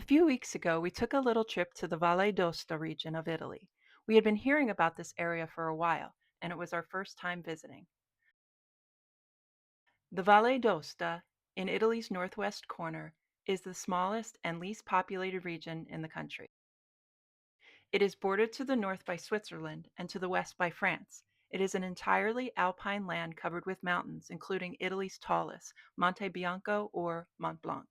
Few weeks ago, we took a little trip to the Valle d'Aosta region of Italy. We had been hearing about this area for a while, and it was our first time visiting. The Valle d'Aosta, in Italy's northwest corner, is the smallest and least populated region in the country. It is bordered to the north by Switzerland and to the west by France. It is an entirely alpine land covered with mountains, including Italy's tallest, Monte Bianco or Mont Blanc.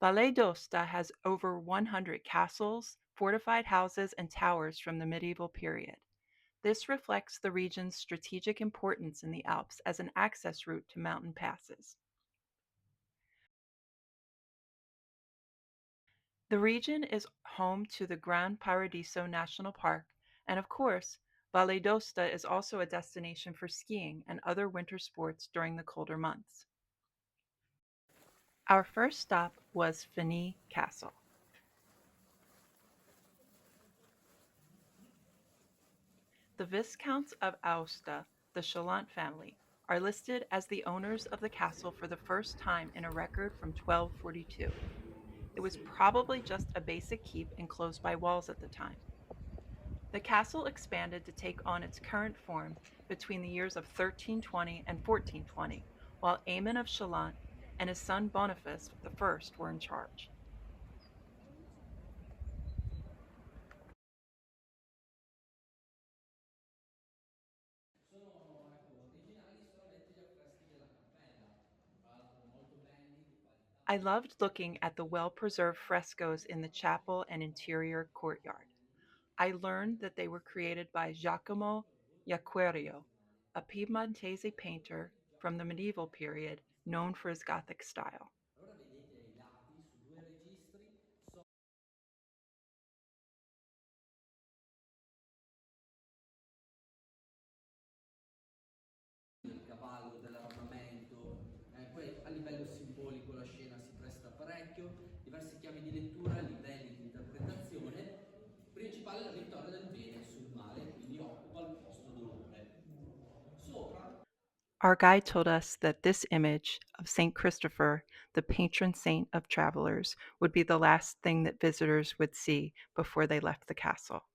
Valle d'Aosta has over 100 castles, fortified houses, and towers from the medieval period. This reflects the region's strategic importance in the Alps as an access route to mountain passes. The region is home to the Gran Paradiso National Park, and of course, Valle d'Aosta is also a destination for skiing and other winter sports during the colder months. Our first stop was Fènis Castle. The Viscounts of Aosta, the Chalant family, are listed as the owners of the castle for the first time in a record from 1242. It was probably just a basic keep enclosed by walls at the time. The castle expanded to take on its current form between the years of 1320 and 1420, while Aymon of Chalant and his son Boniface I were in charge. Sono originali solamente gli affreschi della cappella, tra l'altro molto belli, di qualità. I loved looking at the well-preserved frescoes in the chapel and interior courtyard. I learned that they were created by Giacomo Jacquerio, a Piedmontese painter from the medieval period known for his Gothic style. Allora vedete ai lati su due registri del cavallo, dell'armamento, poi a livello simbolico la scena si presta parecchio, diverse chiavi di lettura, livelli di interpretazione. Principale è la vittoria del bene sul male, quindi occupa il posto d'onore. Sopra Our guide told us that this image of St. Christopher, the patron saint of travelers, would be the last thing that visitors would see before they left the castle.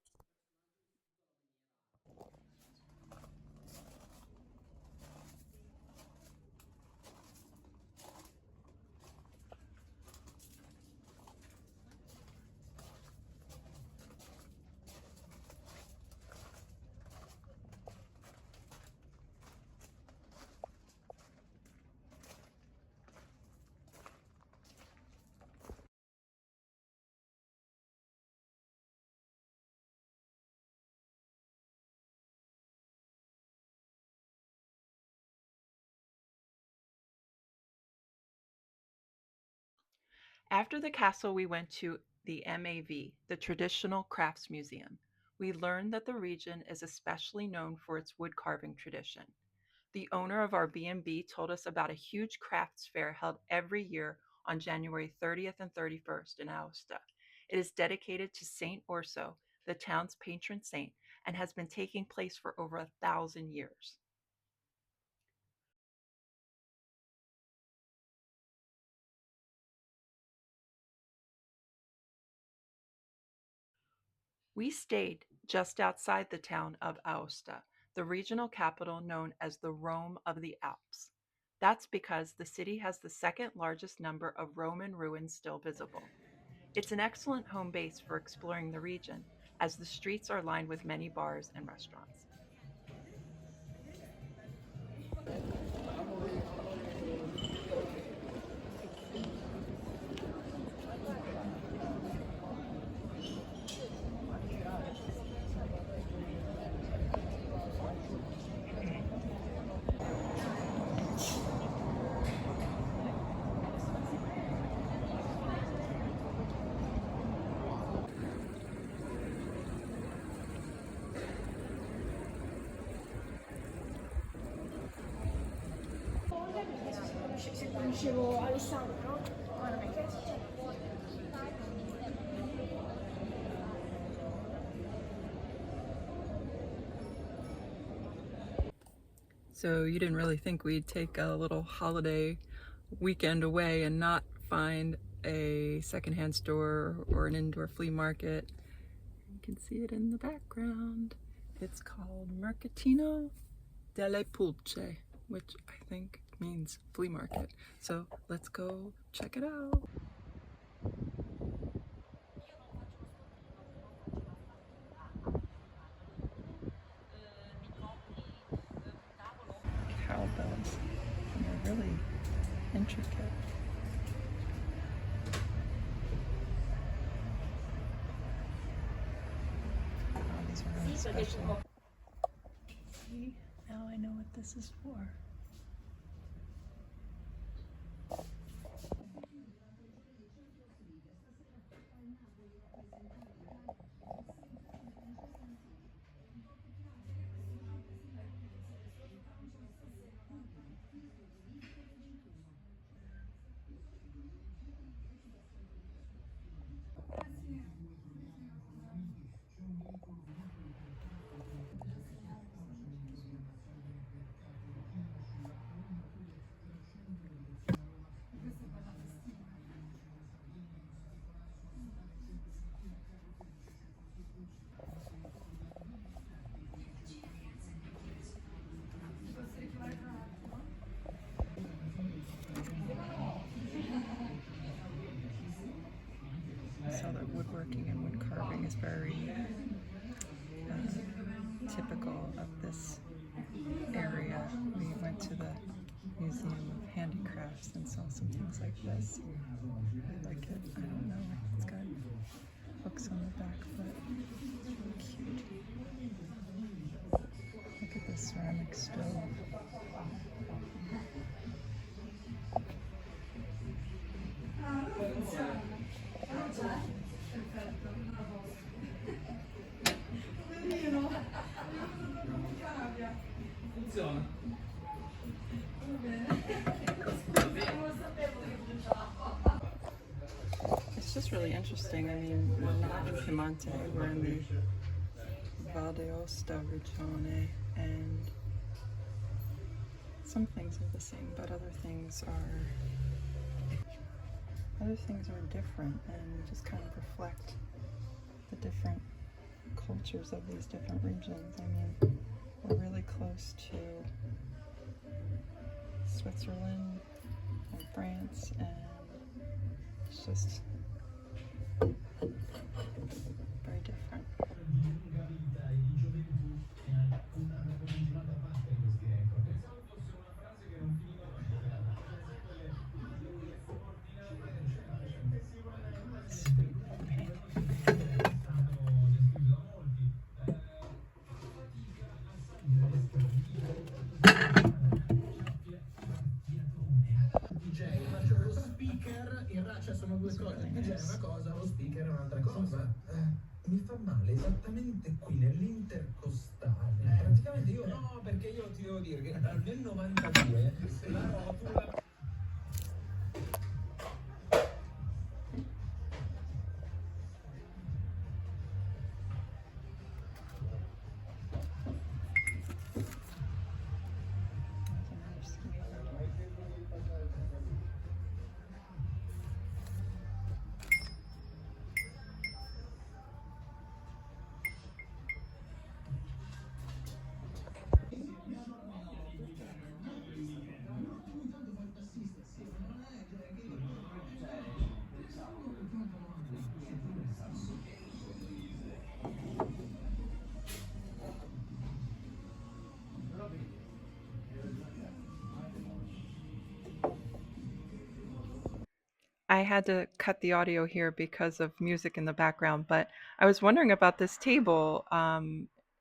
After the castle, we went to the MAV, the Traditional Crafts Museum. We learned that the region is especially known for its wood carving tradition. The owner of our B&B told us about a huge crafts fair held every year on January 30th and 31st in Aosta. It is dedicated to Saint Orso, the town's patron saint, and has been taking place for over 1,000 years. We stayed just outside the town of Aosta, the regional capital known as the Rome of the Alps. That's because the city has the second largest number of Roman ruins still visible. It's an excellent home base for exploring the region, as the streets are lined with many bars and restaurants. Se conoscevo Alessandro, no? Ma non è che So, you didn't really think we'd take a little holiday weekend away and not find a secondhand store or an indoor flea market. You can see it in the background. It's called Mercatino delle Pulci, which I think means flea market. So let's go check it out. Cowbells, and they're really intricate. Oh, these are really special. See, now I know what this is for. So the woodworking and wood carving is very typical of this area. We went to the Museum of Handicrafts and saw some things like this. I like it. I don't know. It's got hooks on the back, but it's really cute. Look at this ceramic stove. It's just really interesting. I mean, we're not in Piemonte, we're in the Valle Aosta regione, and some things are the same, but other things are different and just kind of reflect the different cultures of these different regions. I mean, we're really close to Switzerland and France, and it's just very different. Sono due cose, il DJ è una cosa, lo speaker è un'altra cosa. Mi fa male esattamente qui nell'intercostale. Praticamente io no, perché io ti devo dire che nel 92 la rotula. I had to cut the audio here because of music in the background, but I was wondering about this table.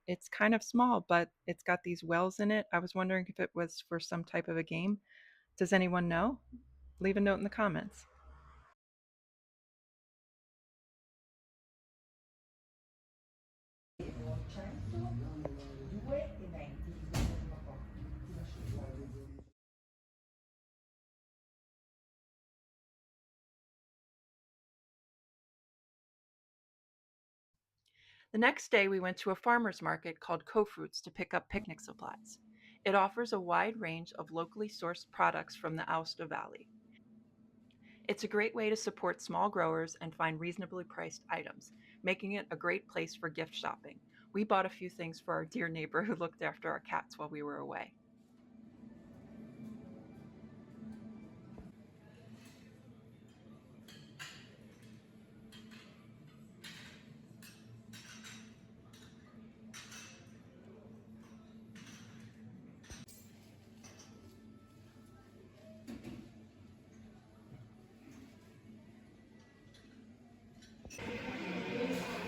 It's kind of small, but it's got these wells in it. I was wondering if it was for some type of a game. Does anyone know? Leave a note in the comments. The next day, we went to a farmer's market called CoFruits to pick up picnic supplies. It offers a wide range of locally sourced products from the Aosta Valley. It's a great way to support small growers and find reasonably priced items, making it a great place for gift shopping. We bought a few things for our dear neighbor who looked after our cats while we were away.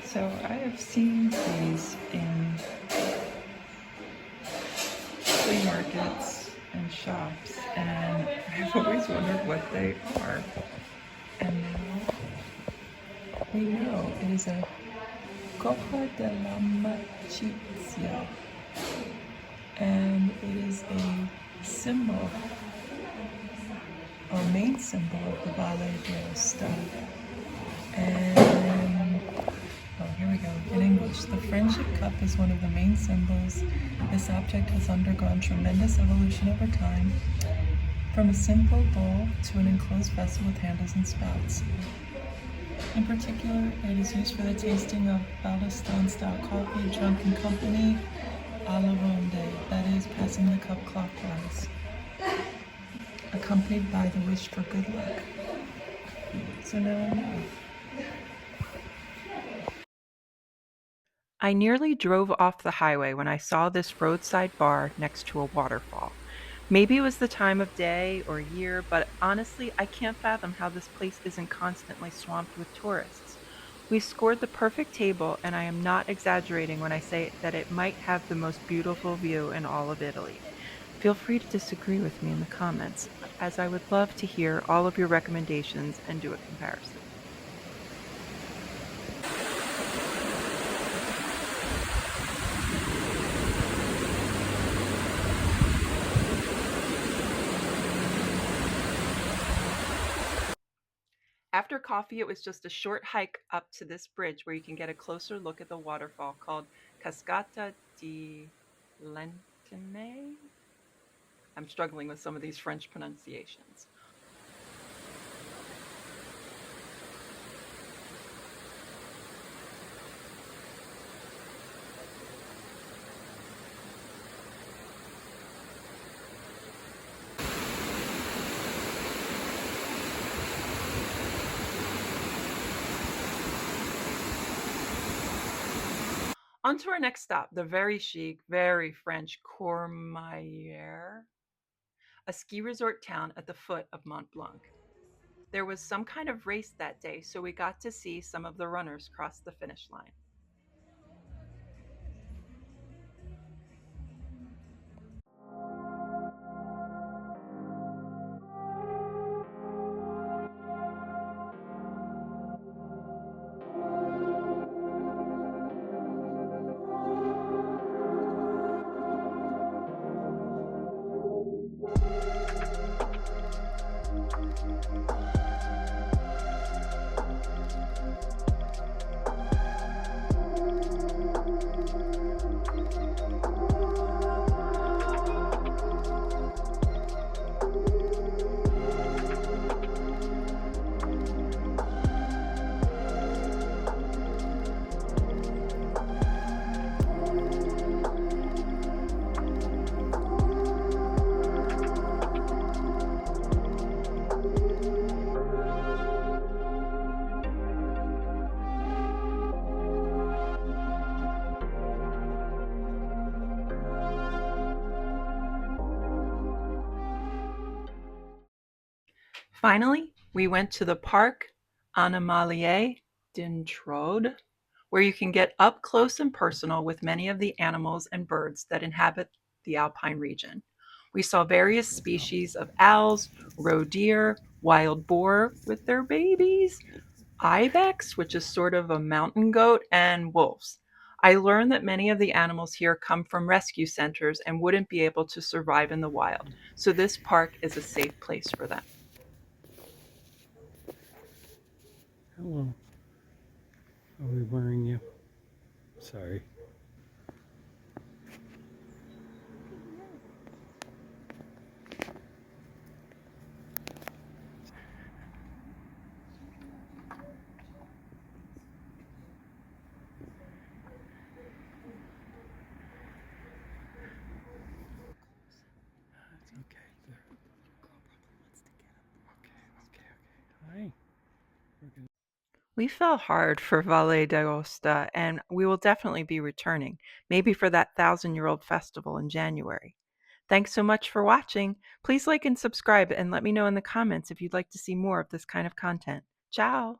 So I have seen these in flea markets and shops, and I've always wondered what they are. And now we know it is a copa della macizia, and it is a symbol, or main symbol of the Valle de Aosta. And here we go. In English, the friendship cup is one of the main symbols. This object has undergone tremendous evolution over time, from a simple bowl to an enclosed vessel with handles and spouts. In particular, it is used for the tasting of Baldestan-style coffee drunk in company alla ronde, that is, passing the cup clockwise, accompanied by the wish for good luck. So now I know. I nearly drove off the highway when I saw this roadside bar next to a waterfall. Maybe it was the time of day or year, but honestly, I can't fathom how this place isn't constantly swamped with tourists. We scored the perfect table, and I am not exaggerating when I say that it might have the most beautiful view in all of Italy. Feel free to disagree with me in the comments, as I would love to hear all of your recommendations and do a comparison. After coffee, it was just a short hike up to this bridge where you can get a closer look at the waterfall called Cascata di Lentene. I'm struggling with some of these French pronunciations. On to our next stop, the very chic, very French Courmayeur, a ski resort town at the foot of Mont Blanc. There was some kind of race that day, so we got to see some of the runners cross the finish line. Finally, we went to the Parc Animalier d'Introde, where you can get up close and personal with many of the animals and birds that inhabit the alpine region. We saw various species of owls, roe deer, wild boar with their babies, ibex, which is sort of a mountain goat, and wolves. I learned that many of the animals here come from rescue centers and wouldn't be able to survive in the wild, so this park is a safe place for them. Hello. Are we wearing you? Sorry. We fell hard for Valle d'Aosta, and we will definitely be returning, maybe for that 1,000-year-old festival in January. Thanks so much for watching. Please like and subscribe and let me know in the comments if you'd like to see more of this kind of content. Ciao!